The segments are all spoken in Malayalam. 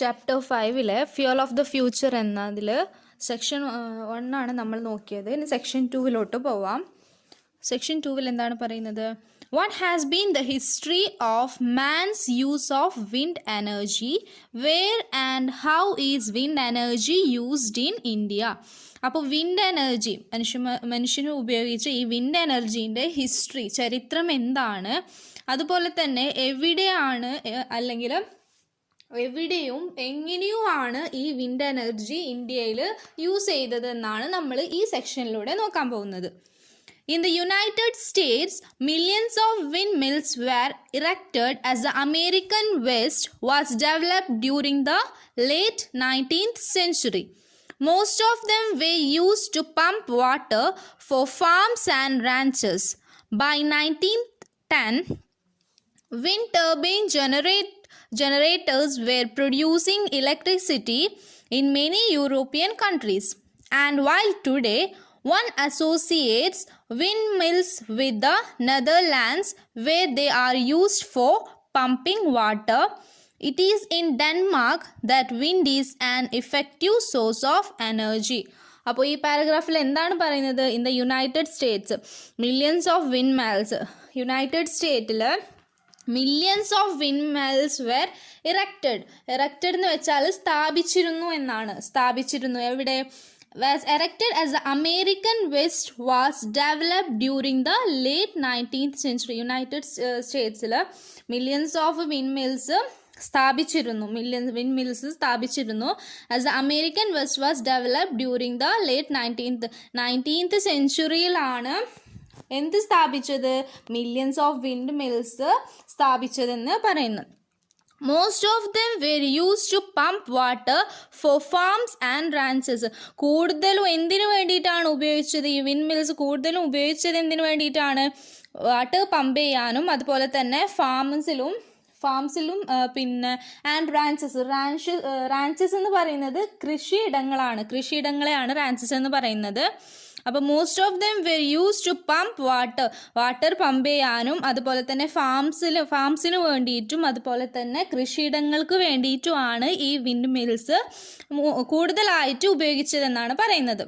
Chapter 5 fuel of the future എന്നതിൽ സെക്ഷൻ 1 ആണ് നമ്മൾ നോക്കിയത്. ഇനി സെക്ഷൻ 2 പോവാം. സെക്ഷൻ 2 എന്താണ് പറയുന്നത്? What has been the history of man's use of wind energy? Where and how is wind energy used in India? അപ്പോൾ വിൻഡ് എനർജി മനുഷ്യന് ഉപയോഗിച്ച ഈ വിൻഡ് എനർജീൻ്റെ ഹിസ്റ്ററി, ചരിത്രം എന്താണ്, അതുപോലെ തന്നെ എവിടെയാണ് അല്ലെങ്കിൽ എവിടെയും എങ്ങനെയുമാണ് ഈ വിൻഡ് എനർജി ഇന്ത്യയിൽ യൂസ് ചെയ്തതെന്നാണ് നമ്മൾ ഈ സെക്ഷനിലൂടെ നോക്കാൻ പോകുന്നത്. In the United States, millions of windmills were erected as the American West was developed during the late 19th century. Most of them were used to pump water for farms and ranches. By 1910, wind turbine generators were producing electricity in many European countries. And while today, one associates windmills with the Netherlands, where they are used for pumping water, it is in Denmark that wind is an effective source of energy. അപ്പോൾ ഈ പാരഗ്രാഫിൽ എന്താണ് പറയുന്നത്? In the United States millions of windmills, United സ്റ്റേറ്റിൽ millions of windmills were erected എന്ന് വെച്ചാൽ സ്ഥാപിച്ചിരുന്നു എന്നാണ്. സ്ഥാപിച്ചിരുന്നു എവിടെ? was erected as the American West was developed during the late 19th century. United States millions of windmills സ്ഥാപിച്ചിരുന്നു, as the American West was developed during the late 19th centuryയിലാണ് എന്ത് സ്ഥാപിച്ചത്? മില്യൺസ് ഓഫ് വിൻഡ് മിൽസ് സ്ഥാപിച്ചതെന്ന് പറയുന്നു. Most of them were used to pump water for farms and ranches. കൂടുതലും എന്തിനു വേണ്ടിയിട്ടാണ് ഉപയോഗിച്ചത്? ഈ വിൻഡ് മിൽസ് കൂടുതലും ഉപയോഗിച്ചത് എന്തിനു വേണ്ടിയിട്ടാണ്? വാട്ടർ പമ്പ് ചെയ്യാനും അതുപോലെ തന്നെ ഫാംസിലും പിന്നെ ആൻഡ് റാൻച്ചസ് എന്ന് പറയുന്നത് കൃഷിയിടങ്ങളെയാണ് റാൻച്ചസ് എന്ന് പറയുന്നത്. അപ്പോൾ most of them were use to pump water pump ചെയ്യാനും അതുപോലെ തന്നെ ഫാംസിന് വേണ്ടിയിട്ടും അതുപോലെ തന്നെ കൃഷിയിടങ്ങൾക്ക് വേണ്ടിയിട്ടുമാണ് ഈ വിൻഡ് മിൽസ് കൂടുതലായിട്ട് ഉപയോഗിച്ചതെന്നാണ് പറയുന്നത്.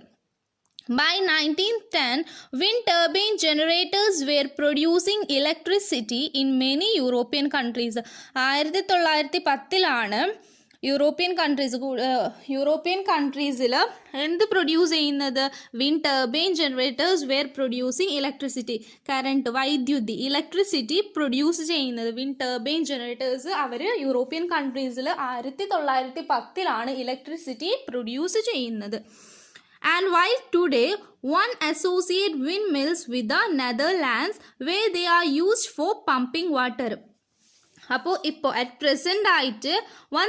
By 1910, wind turbine generators were producing electricity in many European countries. 1910 European കൺട്രീസിൽ എന്ത് പ്രൊഡ്യൂസ് ചെയ്യുന്നത്? Wind turbine generators were producing electricity, current, വൈദ്യുതി, ഇലക്ട്രിസിറ്റി പ്രൊഡ്യൂസ് ചെയ്യുന്നത് വിൻഡ് ടർബൈൻ ജനറേറ്റേഴ്സ് അവർ യൂറോപ്യൻ കൺട്രീസിൽ 1910 ഇലക്ട്രിസിറ്റി പ്രൊഡ്യൂസ് ചെയ്യുന്നത്. And while today one associate windmills with the Netherlands, where they are used for pumping water. അപ്പോൾ അറ്റ് പ്രസന്റ് ആയിട്ട് one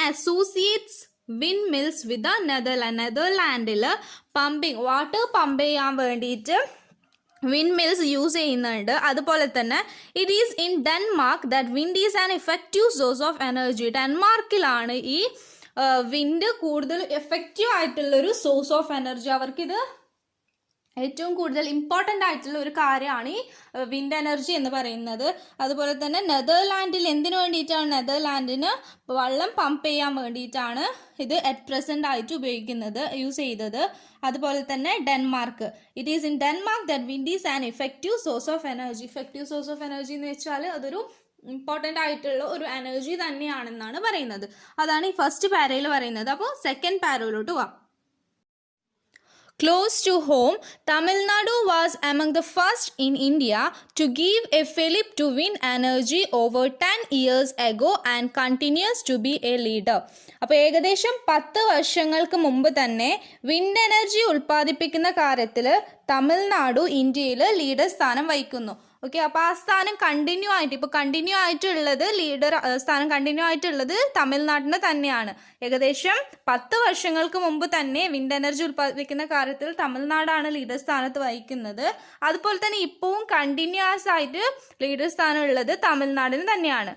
associates wind mills with നെതർലാൻഡിൽ വാട്ടർ പമ്പ് ചെയ്യാൻ വേണ്ടിയിട്ട് വിൻഡ് മിൽസ് യൂസ് ചെയ്യുന്നുണ്ട്. അതുപോലെ തന്നെ it is in Denmark that wind is an effective source of energy. ഡെൻമാർക്കിലാണ് ഈ വിൻഡ് കൂടുതൽ എഫക്റ്റീവ് ആയിട്ടുള്ളൊരു സോഴ്സ് ഓഫ് എനർജി. അവർക്കിത് ഏറ്റവും കൂടുതൽ ഇമ്പോർട്ടൻ്റ് ആയിട്ടുള്ള ഒരു കാര്യമാണ് ഈ വിൻഡ് എനർജി എന്ന് പറയുന്നത്. അതുപോലെ തന്നെ നെതർലാൻഡിൽ എന്തിനു വേണ്ടിയിട്ടാണ്? നെതർലാൻഡിന് വെള്ളം പമ്പ് ചെയ്യാൻ വേണ്ടിയിട്ടാണ് ഇത് അറ്റ് പ്രസന്റ് ആയിട്ട് യൂസ് ചെയ്തത്. അതുപോലെ തന്നെ Denmark, it is in Denmark that wind is an effective source of energy. Effective source of energy എന്ന് വെച്ചാൽ അതൊരു ഇമ്പോർട്ടൻ്റ് ആയിട്ടുള്ള ഒരു എനർജി തന്നെയാണെന്നാണ് പറയുന്നത്. അതാണ് ഈ ഫസ്റ്റ് പാരയിൽ പറയുന്നത്. അപ്പോൾ സെക്കൻഡ് പാരയിലോട്ട് പോവാം. Close to home, Tamil Nadu was among the first in India to give a fillip to wind energy over 10 years ago and continues to be a leader. അപ്പോൾ ഏകദേശം 10 വർഷങ്ങൾക്ക് മുമ്പ് തന്നെ വിൻഡ് എനർജി ഉൽപ്പാദിപ്പിക്കുന്ന കാര്യത്തിൽ തമിഴ്നാടു ഇന്ത്യയിൽ ലീഡർ സ്ഥാനം വഹിക്കുന്നു. ഓക്കെ, അപ്പോൾ ആ സ്ഥാനം കണ്ടിന്യൂ ആയിട്ടുള്ളത് തമിഴ്നാട്ടിന് തന്നെയാണ്. ഏകദേശം 10 വർഷങ്ങൾക്ക് മുമ്പ് തന്നെ വിൻഡ് എനർജി ഉൽപ്പാദിപ്പിക്കുന്ന കാര്യത്തിൽ തമിഴ്നാടാണ് ലീഡർ സ്ഥാനത്ത് വഹിക്കുന്നത്. അതുപോലെ തന്നെ ഇപ്പോഴും കണ്ടിന്യൂസ് ആയിട്ട് ലീഡർ സ്ഥാനം ഉള്ളത് തമിഴ്നാടിന് തന്നെയാണ്.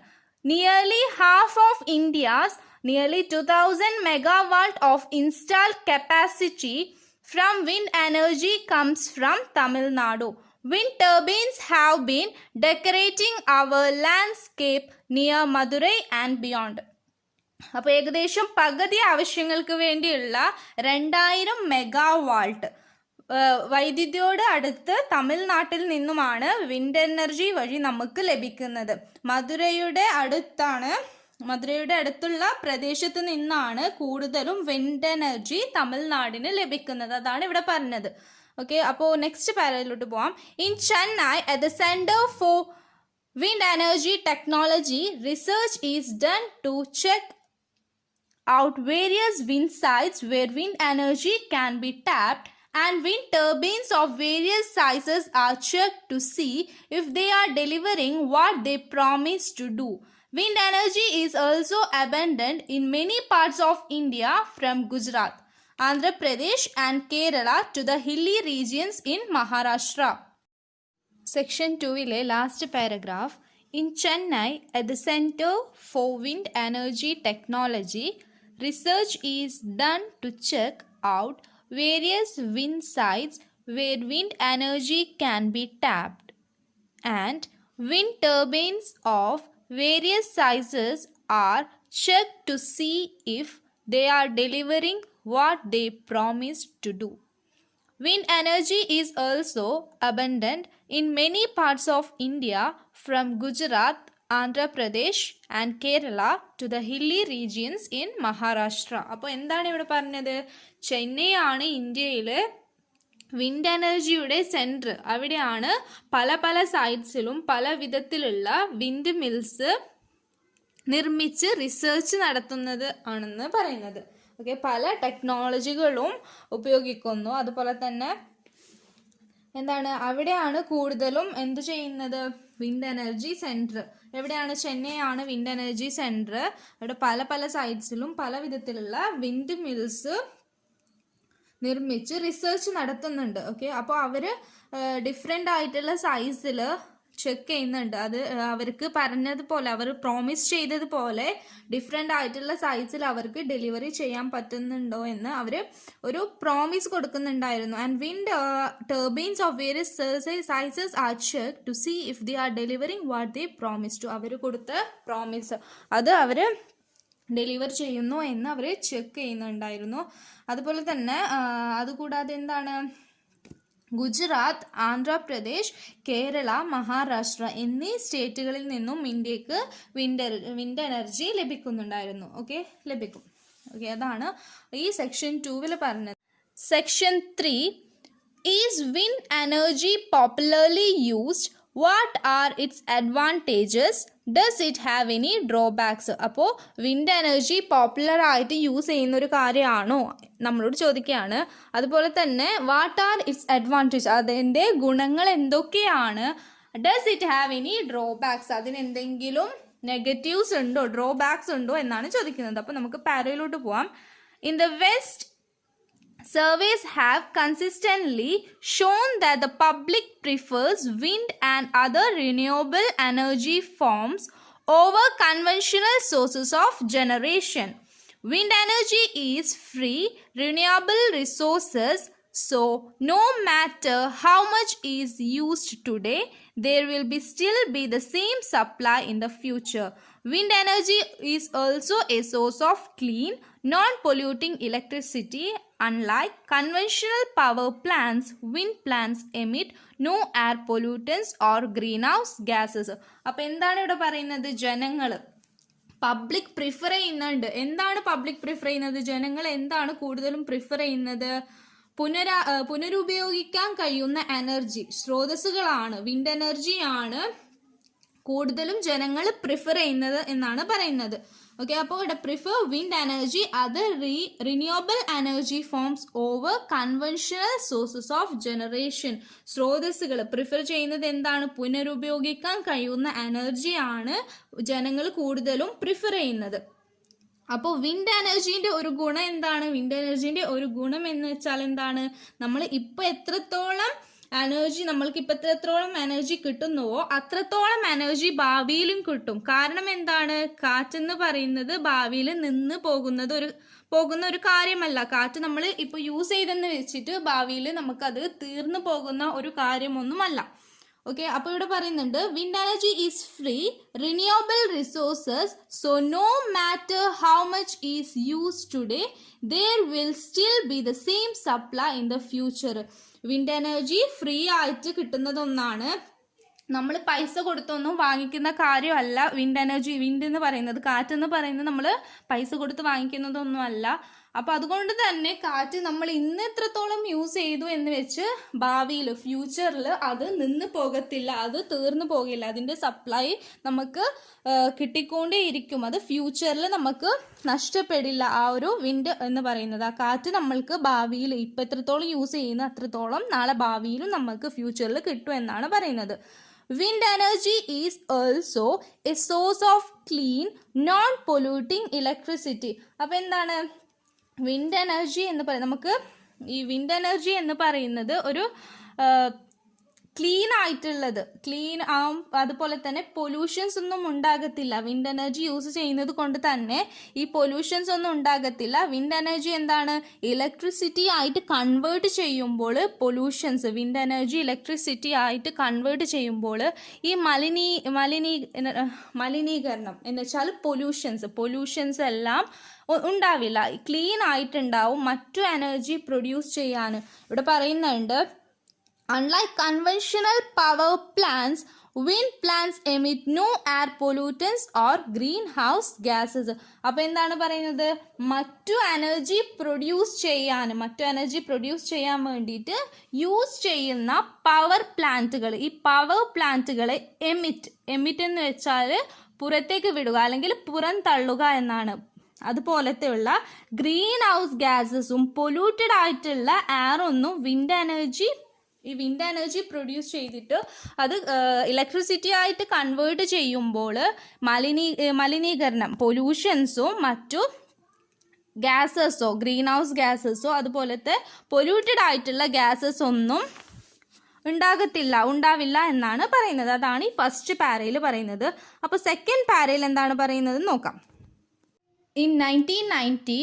Nearly half of India's nearly 2000 megawatt of installed capacity from wind energy comes from Tamil Nadu. Wind turbines have been decorating our landscape near Madurai and beyond. അപ്പോൾ ഏകദേശം പകുതി ആവശ്യങ്ങൾക്ക് വേണ്ടിയുള്ള 2000 മെഗാവാൾട്ട് വൈദ്യുതിയോട് അടുത്ത് തമിഴ്നാട്ടിൽ നിന്നുമാണ് വിൻഡ് എനർജി വഴി നമുക്ക് ലഭിക്കുന്നത്. മധുരയുടെ അടുത്തുള്ള പ്രദേശത്ത് നിന്നാണ് കൂടുതലും വിൻഡ് എനർജി തമിഴ്നാടിന് ലഭിക്കുന്നത്. അതാണ് ഇവിടെ പറഞ്ഞത്. ഓക്കെ, അപ്പോൾ നെക്സ്റ്റ് പാരയിലോട്ട് പോവാം. In Chennai at the centre for wind energy technology research is done to check out various wind sites where wind energy can be tapped, and wind turbines of various sizes are checked to see if they are delivering what they promise to do. Wind energy is also abundant in many parts of India from Gujarat, Andhra Pradesh and Kerala to the hilly regions in Maharashtra. Section 2 last paragraph. In Chennai at the Center for Wind Energy Technology, research is done to check out various wind sites where wind energy can be tapped, and wind turbines of various sizes are checked to see if they are delivering what they promised to do. Wind energy is also abundant in many parts of India from Gujarat, Andhra Pradesh and Kerala to the hilly regions in Maharashtra. അപ്പോൾ എന്താണ് ഇവിടെ പറഞ്ഞത്? ചെന്നൈ ആണ് ഇന്ത്യയിലെ വിൻഡ് എനർജിയുടെ സെൻറ്റർ. അവിടെയാണ് പല പല സൈറ്റ്സിലും പല വിധത്തിലുള്ള വിൻഡ് മിൽസ് നിർമ്മിച്ച് റിസർച്ച് നടത്തുന്നത് ആണെന്ന് പറയുന്നത്. ഓക്കെ, പല ടെക്നോളജികളും ഉപയോഗിക്കുന്നു. അതുപോലെ തന്നെ എന്താണ്, അവിടെയാണ് കൂടുതലും എന്ത് ചെയ്യുന്നത്? വിൻഡ് എനർജി സെൻറ്റർ എവിടെയാണ്? ചെന്നൈ ആണ് വിൻഡ് എനർജി സെൻറ്റർ. അവിടെ പല പല സൈറ്റ്സിലും പല വിധത്തിലുള്ള വിൻഡ് മിൽസ് നിർമ്മിച്ച് റിസർച്ച് നടത്തുന്നുണ്ട്. ഓക്കെ, അപ്പോൾ അവർ ഡിഫറെൻ്റ് ആയിട്ടുള്ള സൈസിൽ ചെക്ക് ചെയ്യുന്നുണ്ട്. അത് അവർക്ക് പറഞ്ഞതുപോലെ, അവർ പ്രോമിസ് ചെയ്തതുപോലെ ഡിഫറെൻ്റ് ആയിട്ടുള്ള സൈസിൽ അവർക്ക് ഡെലിവറി ചെയ്യാൻ പറ്റുന്നുണ്ടോ എന്ന് അവർ ഒരു പ്രോമിസ് കൊടുക്കുന്നുണ്ടായിരുന്നു. And wind turbines of various sizes are check to see if they are delivering what they promise to. അവർ കൊടുത്ത പ്രോമിസ് അത് അവർ ഡെലിവർ ചെയ്യുന്നു എന്ന് അവർ ചെക്ക് ചെയ്യുന്നുണ്ടായിരുന്നു. അതുപോലെ തന്നെ അതുകൂടാതെ എന്താണ്, ഗുജറാത്ത്, ആന്ധ്രാപ്രദേശ്, കേരള, മഹാരാഷ്ട്ര എന്നീ സ്റ്റേറ്റുകളിൽ നിന്നും ഇന്ത്യക്ക് വിൻഡ് എനർജി ലഭിക്കുന്നുണ്ടായിരുന്നു. ലഭിക്കും. അതാണ് ഈ സെക്ഷൻ 2 പറഞ്ഞത്. Section 3 is wind energy popularly used? What are it's advantages? Does it have any drawbacks? അപ്പോൾ വിൻഡ് എനർജി പോപ്പുലർ ആയിട്ട് യൂസ് ചെയ്യുന്ന ഒരു കാര്യമാണോ നമ്മളോട് ചോദിക്കുകയാണ്. അതുപോലെ തന്നെ വാട്ട് ആർ ഇറ്റ്സ് അഡ്വാൻറ്റേജ്, അതിൻ്റെ ഗുണങ്ങൾ എന്തൊക്കെയാണ്? Does it have any drawbacks, അതിനെന്തെങ്കിലും നെഗറ്റീവ്സ് ഉണ്ടോ, ഡ്രോബാക്സ് ഉണ്ടോ എന്നാണ് ചോദിക്കുന്നത്. അപ്പോൾ നമുക്ക് പാരയിലോട്ട് പോവാം. In the west, surveys have consistently shown that the public prefers wind and other renewable energy forms over conventional sources of generation. Wind energy is free, renewable resources, so no matter how much is used today, there will still be the same supply in the future. Wind energy is also a source of clean, non-polluting electricity. Unlike conventional power plants, wind plants emit no air pollutants or greenhouse gases. അപ്പോൾ എന്താണ് ഇവിടെ പറയുന്നത്? ജനങ്ങൾ പബ്ലിക് പ്രിഫർ ചെയ്യുന്നുണ്ട്. എന്താണ് പബ്ലിക് പ്രിഫർ ചെയ്യുന്നത്? ജനങ്ങൾ എന്താണ് കൂടുതലും പ്രിഫർ ചെയ്യുന്നത്? പുനരുപയോഗിക്കാൻ കഴിയുന്ന എനർജി സ്രോതസ്സുകളാണ്, വിൻഡ് എനർജിയാണ് കൂടുതലും ജനങ്ങൾ പ്രിഫർ ചെയ്യുന്നത് എന്നാണ് പറയുന്നത്. അപ്പോൾ ഇവിടെ prefer wind energy other renewable energy forms over conventional sources of generation. സ്രോതസ്സുകൾ പ്രിഫർ ചെയ്യുന്നത് എന്താണ്? പുനരുപയോഗിക്കാൻ കഴിയുന്ന എനർജിയാണ് ജനങ്ങൾ കൂടുതലും പ്രിഫർ ചെയ്യുന്നത്. അപ്പോൾ വിൻഡ് എനർജീൻ്റെ ഒരു ഗുണം എന്താണ്? വിൻഡ് എനർജീൻ്റെ ഒരു ഗുണം എന്ന് വെച്ചാൽ എന്താണ്? നമ്മൾ ഇപ്പോൾ എത്രത്തോളം എനർജി കിട്ടുന്നുവോ അത്രത്തോളം എനർജി ഭാവിയിലും കിട്ടും. കാരണം എന്താണ്? കാറ്റെന്ന് പറയുന്നത് ഭാവിയിൽ നിന്ന് പോകുന്ന ഒരു കാര്യമല്ല. കാറ്റ് നമ്മൾ ഇപ്പോൾ യൂസ് ചെയ്തെന്ന് വെച്ചിട്ട് ഭാവിയിൽ നമുക്കത് തീർന്നു പോകുന്ന ഒരു കാര്യമൊന്നുമല്ല. ഓക്കെ, അപ്പോൾ ഇവിടെ പറയുന്നുണ്ട് wind energy is free renewable resources, so no matter how much is use today there will still be the same supply in the future. Wind energy free ആയിട്ട് കിട്ടുന്നതൊന്നാണ്, നമ്മൾ പൈസ കൊടുത്തൊന്നും വാങ്ങിക്കുന്ന കാര്യമല്ല. വിൻഡ് എനർജി, വിൻഡ് എന്ന് പറയുന്നത്, കാറ്റെന്ന് പറയുന്നത് നമ്മൾ പൈസ കൊടുത്ത് വാങ്ങിക്കുന്നതൊന്നും അല്ല. അപ്പോൾ അതുകൊണ്ട് തന്നെ കാറ്റ് നമ്മൾ ഇന്ന് എത്രത്തോളം യൂസ് ചെയ്തു എന്ന് വെച്ച് ഭാവിയിൽ ഫ്യൂച്ചറിൽ അത് നിന്ന് പോകത്തില്ല, അത് തീർന്നു പോകില്ല. അതിൻ്റെ സപ്ലൈ നമുക്ക് കിട്ടിക്കൊണ്ടേയിരിക്കും, അത് ഫ്യൂച്ചറിൽ നമുക്ക് നഷ്ടപ്പെടില്ല. ആ ഒരു വിൻഡ് എന്ന് പറയുന്നത്, ആ കാറ്റ് നമ്മൾക്ക് ഭാവിയിൽ ഇപ്പം എത്രത്തോളം യൂസ് ചെയ്യുന്ന അത്രത്തോളം നാളെ ഭാവിയിലും നമുക്ക് ഫ്യൂച്ചറിൽ കിട്ടും എന്നാണ് പറയുന്നത്. Wind energy is also a source of clean, non-polluting electricity. അപ്പോൾ എന്താണ് വിൻഡ് എനർജി എന്ന് പറയുന്നത്? നമുക്ക് ഈ വിൻഡ് എനർജി എന്ന് പറയുന്നത് ഒരു ക്ലീൻ ആയിട്ടുള്ളത്, ക്ലീൻ ആവും, അതുപോലെ തന്നെ പൊല്യൂഷൻസ് ഒന്നും ഉണ്ടാകത്തില്ല. വിൻഡ് എനർജി യൂസ് ചെയ്യുന്നത് കൊണ്ട് തന്നെ ഈ പൊല്യൂഷൻസ് ഒന്നും ഉണ്ടാകത്തില്ല. വിൻഡ് എനർജി എന്താണ്? ഇലക്ട്രിസിറ്റി ആയിട്ട് കൺവേർട്ട് ചെയ്യുമ്പോൾ പൊല്യൂഷൻസ്, വിൻഡ് എനർജി ഇലക്ട്രിസിറ്റി ആയിട്ട് കൺവേർട്ട് ചെയ്യുമ്പോൾ ഈ മലിനീകരണം എന്ന് വെച്ചാൽ പൊല്യൂഷൻസ് എല്ലാം ഉണ്ടാവില്ല, ക്ലീൻ ആയിട്ടുണ്ടാവും. മറ്റു എനർജി പ്രൊഡ്യൂസ് ചെയ്യാൻ ഇവിടെ പറയുന്നുണ്ട്, unlike conventional power plants, wind plants emit no air pollutants or greenhouse gases. അപ്പോൾ എന്താണ് പറയുന്നത്? മറ്റു എനർജി പ്രൊഡ്യൂസ് ചെയ്യാൻ വേണ്ടിയിട്ട് യൂസ് ചെയ്യുന്ന പവർ പ്ലാന്റുകൾ, ഈ പവർ പ്ലാന്റുകളെ എമിറ്റ് എന്ന് വെച്ചാൽ പുറത്തേക്ക് വിടുക അല്ലെങ്കിൽ പുറം തള്ളുക എന്നാണ്. അതുപോലത്തെയുള്ള ഗ്രീൻ ഹൗസ് ഗ്യാസസും പൊല്യൂട്ടഡ് ആയിട്ടുള്ള എയറൊന്നും ഈ വിൻഡ് എനർജി പ്രൊഡ്യൂസ് ചെയ്തിട്ട് അത് ഇലക്ട്രിസിറ്റി ആയിട്ട് കൺവേർട്ട് ചെയ്യുമ്പോൾ മലിനീകരണം, പൊല്യൂഷൻസും മറ്റു ഗ്യാസസോ ഗ്രീൻ ഹൗസ് ഗ്യാസസോ അതുപോലത്തെ പൊല്യൂട്ടഡ് ആയിട്ടുള്ള ഗ്യാസസ് ഒന്നും ഉണ്ടാവില്ല എന്നാണ് പറയുന്നത്. അതാണ് ഈ ഫസ്റ്റ് പാരയിൽ പറയുന്നത്. അപ്പോൾ സെക്കൻഡ് പാരയിൽ എന്താണ് പറയുന്നത് നോക്കാം. In 1990,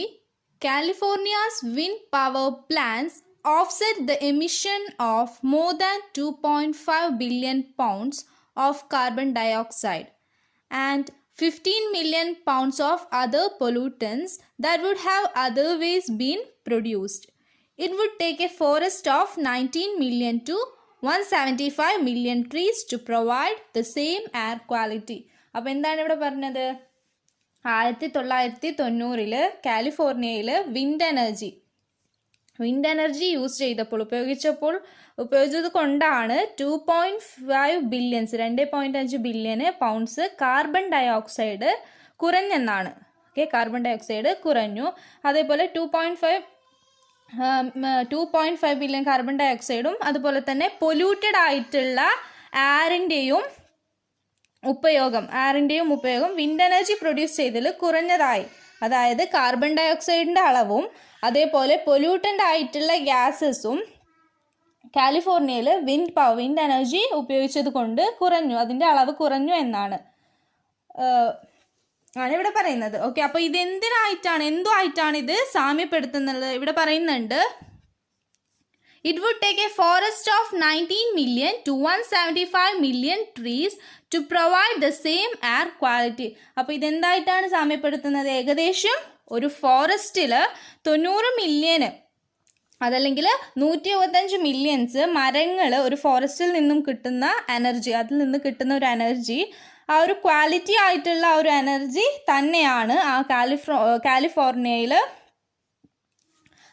California's wind power plants offset the emission of more than 2.5 billion pounds of carbon dioxide and 15 million pounds of other pollutants that would have otherwise been produced. It would take a forest of 19 million to 175 million trees to provide the same air quality. അപ്പോൾ എന്താണ് ഇവിടെ പറഞ്ഞത്? 1990 കാലിഫോർണിയയിൽ വിൻഡ് എനർജി ഉപയോഗിച്ചത് കൊണ്ടാണ് 2.5 billions 2.5 billion pounds carbon dioxide കുറഞ്ഞെന്നാണ്. ഓക്കെ, കാർബൺ ഡയോക്സൈഡ് കുറഞ്ഞു. അതേപോലെ 2.5 ബില്യൺ കാർബൺ ഡയോക്സൈഡും അതുപോലെ തന്നെ പൊല്യൂട്ടഡ് ആയിട്ടുള്ള എയറിൻ്റെയും ഉപയോഗം വിൻഡ് എനർജി പ്രൊഡ്യൂസ് ചെയ്തതിൽ കുറഞ്ഞതായി. അതായത് കാർബൺ ഡയോക്സൈഡിൻ്റെ അളവും അതേപോലെ പൊല്യൂട്ടൻ്റ് ആയിട്ടുള്ള ഗ്യാസസും കാലിഫോർണിയയിൽ വിൻഡ് എനർജി ഉപയോഗിച്ചത് കൊണ്ട് കുറഞ്ഞു, അതിൻ്റെ അളവ് കുറഞ്ഞു എന്നാണ് ഇവിടെ പറയുന്നത്. ഓക്കെ, അപ്പോൾ എന്തുമായിട്ടാണ് ഇത് സാമ്യപ്പെടുത്തുന്നത്? ഇവിടെ പറയുന്നുണ്ട്, it would take a forest of 19 million to 175 million trees to provide the same air quality. അപ്പോൾ ഇതെന്തായിട്ടാണ് സാമ്യപ്പെടുത്തുന്നത്? ഏകദേശം ഒരു ഫോറസ്റ്റിൽ 90 മില്യന് അതല്ലെങ്കിൽ 125 മില്യൺസ് മരങ്ങൾ, ഒരു ഫോറസ്റ്റിൽ നിന്നും കിട്ടുന്ന എനർജി, അതിൽ നിന്ന് കിട്ടുന്ന ഒരു എനർജി, ആ ഒരു ക്വാളിറ്റി ആയിട്ടുള്ള ഒരു എനർജി തന്നെയാണ് ആ കാലിഫോർണിയയിൽ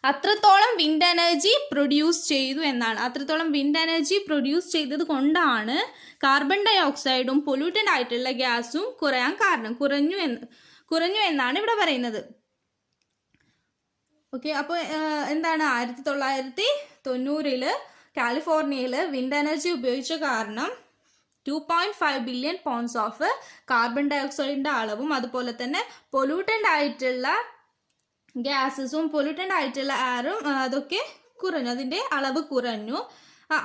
അത്രത്തോളം വിൻഡ് എനർജി പ്രൊഡ്യൂസ് ചെയ്തു എന്നാണ്. അത്രത്തോളം വിൻഡ് എനർജി പ്രൊഡ്യൂസ് ചെയ്തത് കൊണ്ടാണ് കാർബൺ ഡൈ ഓക്സൈഡും പൊല്യൂട്ടൻ്റ് ആയിട്ടുള്ള ഗ്യാസും കുറയാൻ കാരണം, കുറഞ്ഞു എന്നാണ് ഇവിടെ പറയുന്നത്. ഓക്കെ, അപ്പോൾ എന്താണ് 1990 കാലിഫോർണിയയിൽ വിൻഡ് എനർജി ഉപയോഗിച്ച കാരണം 2.5 ബില്യൺ പൗണ്ട്സ് ഓഫ് കാർബൺ ഡൈ ഓക്സൈഡിൻ്റെ അളവും അതുപോലെ തന്നെ പൊല്യൂട്ടൻ്റ് ആയിട്ടുള്ള ഗ്യാസസും പൊല്യൂട്ടൻ്റ് ആയിട്ടുള്ള എയറും അതൊക്കെ കുറഞ്ഞു, അതിൻ്റെ അളവ് കുറഞ്ഞു.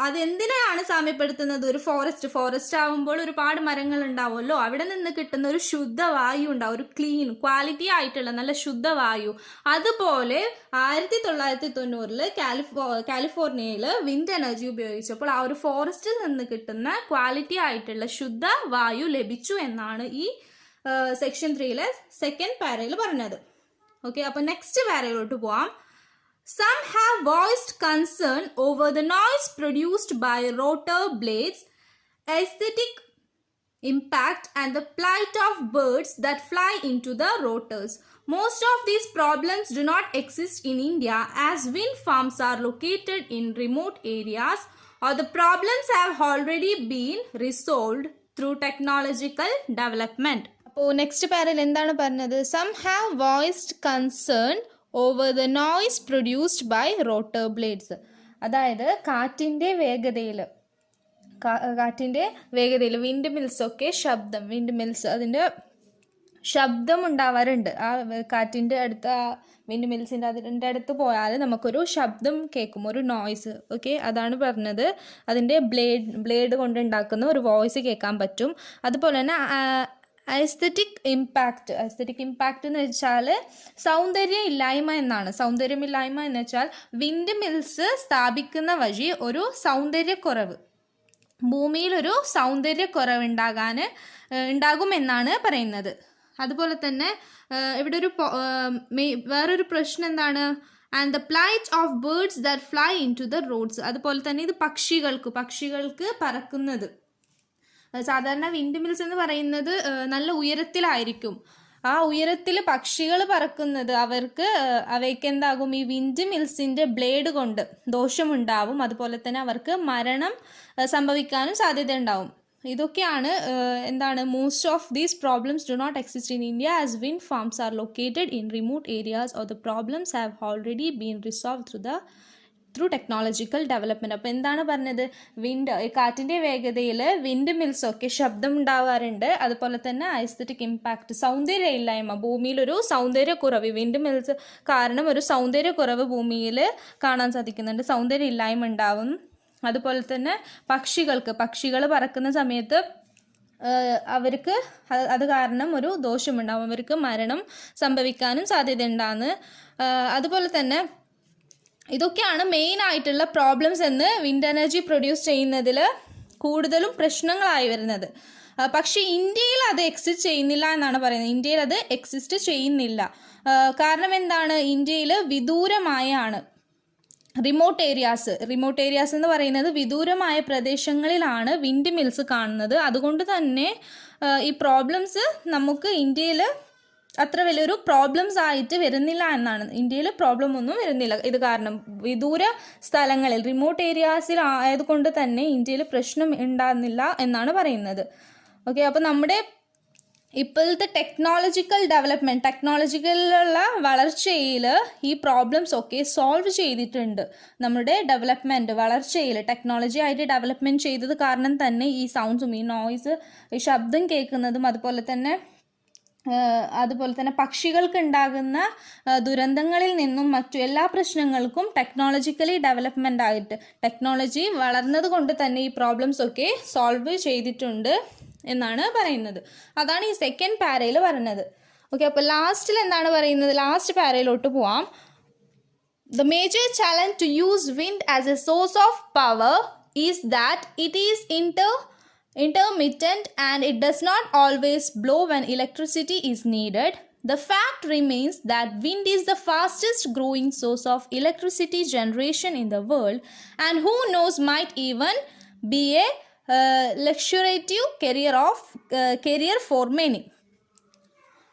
അതെന്തിനാണ് സാമ്യപ്പെടുത്തുന്നത്? ഒരു ഫോറസ്റ്റ് ആവുമ്പോൾ ഒരുപാട് മരങ്ങൾ ഉണ്ടാവുമല്ലോ, അവിടെ നിന്ന് കിട്ടുന്ന ഒരു ശുദ്ധവായു ഉണ്ടാവും, ഒരു ക്ലീൻ ക്വാളിറ്റി ആയിട്ടുള്ള നല്ല ശുദ്ധവായു. അതുപോലെ 1990 കാലിഫോർണിയയിൽ വിൻഡ് എനർജി ഉപയോഗിച്ചപ്പോൾ ആ ഒരു ഫോറസ്റ്റിൽ നിന്ന് കിട്ടുന്ന ക്വാളിറ്റി ആയിട്ടുള്ള ശുദ്ധവായു ലഭിച്ചു എന്നാണ് ഈ സെക്ഷൻ 3 സെക്കൻഡ് പാരയിൽ പറഞ്ഞത്. ഓക്കെ, അപ്പോൾ നെക്സ്റ്റ് പാരയിലോട്ട് പോവാം. Some have voiced concern over the noise produced by rotor blades, aesthetic impact, and the plight of birds that fly into the rotors. Most of these problems do not exist in India as wind farms are located in remote areas, or the problems have already been resolved through technological development. അപ്പോൾ നെക്സ്റ്റ് പാരയിൽ എന്താണ് പറഞ്ഞത്? Some have voiced concern over the noise produced by rotor blades. അതായത് കാറ്റിൻ്റെ വേഗതയിൽ വിൻഡ് മിൽസൊക്കെ വിൻഡ് മിൽസ് അതിൻ്റെ ശബ്ദം ഉണ്ടാവാറുണ്ട്. ആ കാറ്റിൻ്റെ അടുത്ത് വിൻഡ് മിൽസിൻ്റെ അതിൻ്റെ അടുത്ത് പോയാൽ നമുക്കൊരു ശബ്ദം കേൾക്കും, ഒരു നോയ്സ്. ഓക്കെ, അതാണ് പറഞ്ഞത്. അതിൻ്റെ ബ്ലേഡ് കൊണ്ടുണ്ടാക്കുന്ന ഒരു വോയിസ് കേൾക്കാൻ പറ്റും. അതുപോലെ തന്നെ ഐസ്തെറ്റിക് ഇമ്പാക്റ്റ് എന്ന് വെച്ചാൽ സൗന്ദര്യമില്ലായ്മ എന്നാണ്. സൗന്ദര്യമില്ലായ്മ എന്ന് വെച്ചാൽ വിൻഡ് മിൽസ് സ്ഥാപിക്കുന്ന വഴി ഒരു സൗന്ദര്യക്കുറവ്, ഭൂമിയിലൊരു സൗന്ദര്യക്കുറവ് ഉണ്ടാകുമെന്നാണ് പറയുന്നത്. അതുപോലെ തന്നെ ഇവിടെ വേറൊരു പ്രശ്നം എന്താണ്? And the plight of birds that fly into the roads. അതുപോലെ തന്നെ ഇത് പക്ഷികൾക്ക് പറക്കുന്നത്. സാധാരണ വിൻഡ് മിൽസ് എന്ന് പറയുന്നത് നല്ല ഉയരത്തിലായിരിക്കും. ആ ഉയരത്തിൽ പക്ഷികൾ പറക്കുന്നത് അവയ്ക്ക് എന്താകും? ഈ വിൻഡ് മിൽസിൻ്റെ ബ്ലേഡ് കൊണ്ട് ദോഷമുണ്ടാവും. അതുപോലെ തന്നെ അവർക്ക് മരണം സംഭവിക്കാനും സാധ്യത ഉണ്ടാവും. ഇതൊക്കെയാണ് എന്താണ്? Most of these problems do not exist in India as wind farms are located in remote areas or the problems have already been resolve through technological development. അപ്പോൾ എന്താണ് പറഞ്ഞത്? കാറ്റിൻ്റെ വേഗതയിൽ വിൻഡ് മിൽസൊക്കെ ശബ്ദം ഉണ്ടാവാറുണ്ട്. അതുപോലെ തന്നെ ഐസ്തെറ്റിക് ഇമ്പാക്റ്റ്, സൗന്ദര്യമില്ലായ്മ, ഭൂമിയിലൊരു സൗന്ദര്യക്കുറവ്, വിൻഡ് മിൽസ് കാരണം ഒരു സൗന്ദര്യക്കുറവ് ഭൂമിയിൽ കാണാൻ സാധിക്കുന്നുണ്ട്, സൗന്ദര്യമില്ലായ്മ ഉണ്ടാവും. അതുപോലെ തന്നെ പക്ഷികൾ പറക്കുന്ന സമയത്ത് അവർക്ക് അത് കാരണം ഒരു ദോഷമുണ്ടാവും, അവർക്ക് മരണം സംഭവിക്കാനും സാധ്യതയുണ്ടാകുന്നു. അതുപോലെ തന്നെ ഇതൊക്കെയാണ് മെയിൻ ആയിട്ടുള്ള പ്രോബ്ലംസ് എന്ന് വിൻഡ് എനർജി പ്രൊഡ്യൂസ് ചെയ്യുന്നതിൽ കൂടുതലും പ്രശ്നങ്ങളായി വരുന്നത്. പക്ഷേ ഇന്ത്യയിൽ അത് എക്സിസ്റ്റ് ചെയ്യുന്നില്ല എന്നാണ് പറയുന്നത്. ഇന്ത്യയിൽ അത് എക്സിസ്റ്റ് ചെയ്യുന്നില്ല. കാരണം എന്താണ്? ഇന്ത്യയിൽ വിദൂരമായാണ് റിമോട്ട് ഏരിയാസ് എന്ന് പറയുന്നത് വിദൂരമായ പ്രദേശങ്ങളിലാണ് വിൻഡ് മിൽസ് കാണുന്നത്. അതുകൊണ്ട് തന്നെ ഈ പ്രോബ്ലംസ് നമുക്ക് ഇന്ത്യയിൽ അത്ര വലിയൊരു പ്രോബ്ലംസ് ആയിട്ട് വരുന്നില്ല എന്നാണ്. ഇന്ത്യയിൽ പ്രോബ്ലം ഒന്നും വരുന്നില്ല. ഇത് കാരണം വിദൂര സ്ഥലങ്ങളിൽ റിമോട്ട് ഏരിയാസിൽ ആയതുകൊണ്ട് തന്നെ ഇന്ത്യയിൽ പ്രശ്നം ഉണ്ടാകുന്നില്ല എന്നാണ് പറയുന്നത്. ഓക്കെ, അപ്പോൾ നമ്മുടെ ഇപ്പോഴത്തെ ടെക്നോളജിക്കലുള്ള വളർച്ചയിൽ ഈ പ്രോബ്ലംസ് ഒക്കെ സോൾവ് ചെയ്തിട്ടുണ്ട്. നമ്മുടെ വളർച്ചയിൽ ടെക്നോളജി ആയിട്ട് ഡെവലപ്മെൻറ്റ് ചെയ്തത് കാരണം തന്നെ ഈ സൗണ്ട്സും ഈ നോയ്സ്, ഈ ശബ്ദം കേൾക്കുന്നതും അതുപോലെ തന്നെ പക്ഷികൾക്ക് ഉണ്ടാകുന്ന ദുരന്തങ്ങളിൽ നിന്നും മറ്റു എല്ലാ പ്രശ്നങ്ങൾക്കും ടെക്നോളജിക്കലി ഡെവലപ്മെൻ്റ് ആയിട്ട് ടെക്നോളജി വളർന്നത് കൊണ്ട് തന്നെ ഈ പ്രോബ്ലംസ് ഒക്കെ സോൾവ് ചെയ്തിട്ടുണ്ട് എന്നാണ് പറയുന്നത്. അതാണ് ഈ സെക്കൻഡ് പാരയിൽ പറയുന്നത്. ഓക്കെ, അപ്പോൾ ലാസ്റ്റിൽ എന്താണ് പറയുന്നത്? ലാസ്റ്റ് പാരയിലോട്ട് പോവാം. The major challenge to use wind as a source of power is that it is intermittent and it does not always blow when electricity is needed. The fact remains that wind is the fastest growing source of electricity generation in the world, and who knows, might even be a luxuriative career for many.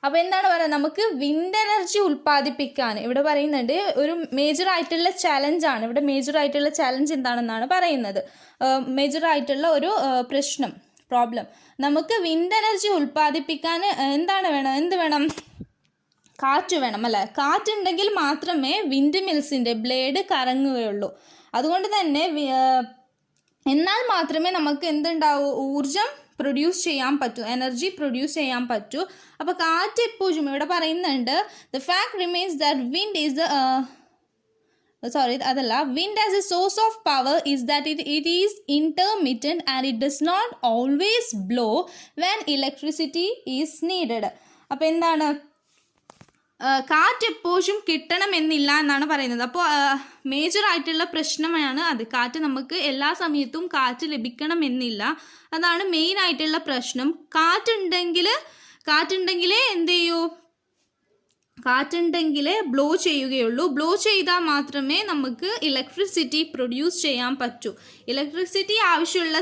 അപ്പോൾ എന്താണ് പറയുക? നമുക്ക് വിൻഡ് എനർജി ഉൽപ്പാദിപ്പിക്കാൻ ഇവിടെ പറയുന്നുണ്ട് ഒരു മേജറായിട്ടുള്ള ചാലഞ്ചാണ്. ഇവിടെ മേജറായിട്ടുള്ള ചാലഞ്ച് എന്താണെന്നാണ് പറയുന്നത്. മേജറായിട്ടുള്ള ഒരു പ്രോബ്ലം. നമുക്ക് വിൻഡ് എനർജി ഉൽപ്പാദിപ്പിക്കാൻ എന്ത് വേണം? കാറ്റ് വേണം, അല്ലേ? കാറ്റുണ്ടെങ്കിൽ മാത്രമേ വിൻഡ് മിൽസിൻ്റെ ബ്ലേഡ് കറങ്ങുകയുള്ളൂ. അതുകൊണ്ട് തന്നെ എന്നാൽ മാത്രമേ നമുക്ക് എന്തുണ്ടാവൂ? ഊർജം പ്രൊഡ്യൂസ് ചെയ്യാൻ പറ്റൂ, എനർജി പ്രൊഡ്യൂസ് ചെയ്യാൻ പറ്റൂ. അപ്പോൾ കാറ്റ് എപ്പോഴും ഇവിടെ പറയുന്നുണ്ട്, the fact remains that wind is അതല്ല, wind as a source of power is that it is intermittent and it does not always blow when electricity is needed. അപ്പോൾ എന്താണ്, കാറ്റ് എപ്പോഴും കിട്ടണമെന്നില്ല എന്നാണ് പറയുന്നത്. അപ്പോൾ മേജറായിട്ടുള്ള പ്രശ്നമാണ് അത്. കാറ്റ് നമുക്ക് എല്ലാ സമയത്തും കാറ്റ് ലഭിക്കണമെന്നില്ല, അതാണ് മെയിൻ ആയിട്ടുള്ള പ്രശ്നം. കാറ്റുണ്ടെങ്കിലേ എന്ത് ചെയ്യൂ, കാറ്റുണ്ടെങ്കിലേ ബ്ലോ ചെയ്യുകയുള്ളൂ. ബ്ലോ ചെയ്താൽ മാത്രമേ നമുക്ക് ഇലക്ട്രിസിറ്റി പ്രൊഡ്യൂസ് ചെയ്യാൻ പറ്റൂ. ഇലക്ട്രിസിറ്റി ആവശ്യമുള്ള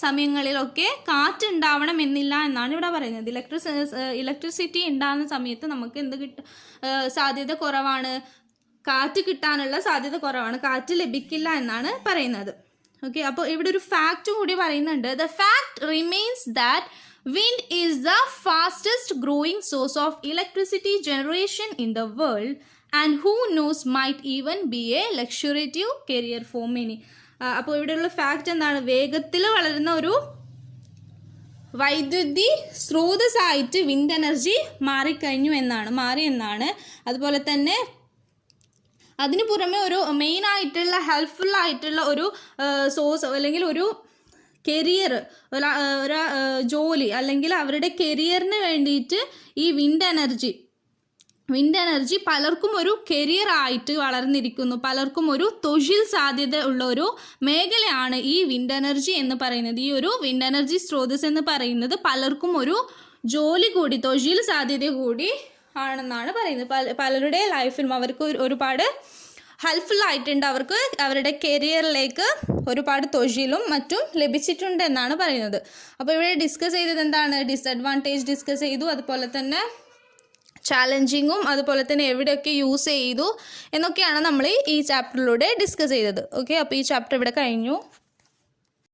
സമയങ്ങളിലൊക്കെ കാറ്റ് ഉണ്ടാവണം എന്നില്ല എന്നാണ് ഇവിടെ പറയുന്നത്. ഇലക്ട്രിസിറ്റി ഉണ്ടാകുന്ന സമയത്ത് നമുക്ക് സാധ്യത കുറവാണ്, കാറ്റ് കിട്ടാനുള്ള സാധ്യത കുറവാണ്, കാറ്റ് ലഭിക്കില്ല എന്നാണ് പറയുന്നത്. ഓക്കെ, അപ്പോൾ ഇവിടെ ഒരു ഫാക്റ്റ് കൂടി പറയുന്നുണ്ട്. The fact remains that wind is the fastest growing source of electricity generation in the world and who knows might even be a lucrative career for many. അപ്പോൾ ഇവിടെയുള്ള ഫാക്റ്റ് എന്താണ്, വേഗത്തിൽ വളരുന്ന ഒരു വൈദ്യുതി സ്രോതസ്സായിട്ട് വിൻഡ് എനർജി മാറി എന്നാണ്. അതുപോലെ തന്നെ അതിന് പുറമെ ഒരു മെയിൻ ആയിട്ടുള്ള ഹെൽപ്ഫുൾ ആയിട്ടുള്ള ഒരു സോഴ്സ് അല്ലെങ്കിൽ ഒരു കരിയർ, ഒരു ജോലി അല്ലെങ്കിൽ അവരുടെ കരിയറിന് വേണ്ടിയിട്ട് ഈ വിൻഡ് എനർജി പലർക്കും ഒരു കരിയർ ആയിട്ട് വളർന്നിരിക്കുന്നു. പലർക്കും ഒരു തൊഴിൽ സാധ്യത ഉള്ള ഒരു മേഖലയാണ് ഈ വിൻഡ് എനർജി എന്ന് പറയുന്നത്. ഈ ഒരു വിൻഡ് എനർജി സ്രോതസ് എന്ന് പറയുന്നത് പലർക്കും ഒരു ജോലി കൂടി, തൊഴിൽ സാധ്യത കൂടി ആണെന്നാണ് പറയുന്നത്. പലരുടെ ലൈഫിലും അവർക്ക് ഒരുപാട് ഹെൽപ്ഫുൾ ആയിട്ടുണ്ട്, അവർക്ക് അവരുടെ കരിയറിലേക്ക് ഒരുപാട് തൊഴിലും മറ്റും ലഭിച്ചിട്ടുണ്ട് എന്നാണ് പറയുന്നത്. അപ്പോൾ ഇവിടെ ഡിസ്കസ് ചെയ്തത് എന്താണ്, ഡിസഡ്വാൻറ്റേജ് ഡിസ്കസ് ചെയ്തു, അതുപോലെ തന്നെ ചാലഞ്ചിങ്ങും, അതുപോലെ തന്നെ എവിടെയൊക്കെ യൂസ് ചെയ്തു എന്നൊക്കെയാണ് നമ്മൾ ഈ ചാപ്റ്ററിലൂടെ ഡിസ്കസ് ചെയ്തത്. ഓക്കെ, അപ്പോൾ ഈ ചാപ്റ്റർ ഇവിടെ കഴിഞ്ഞു.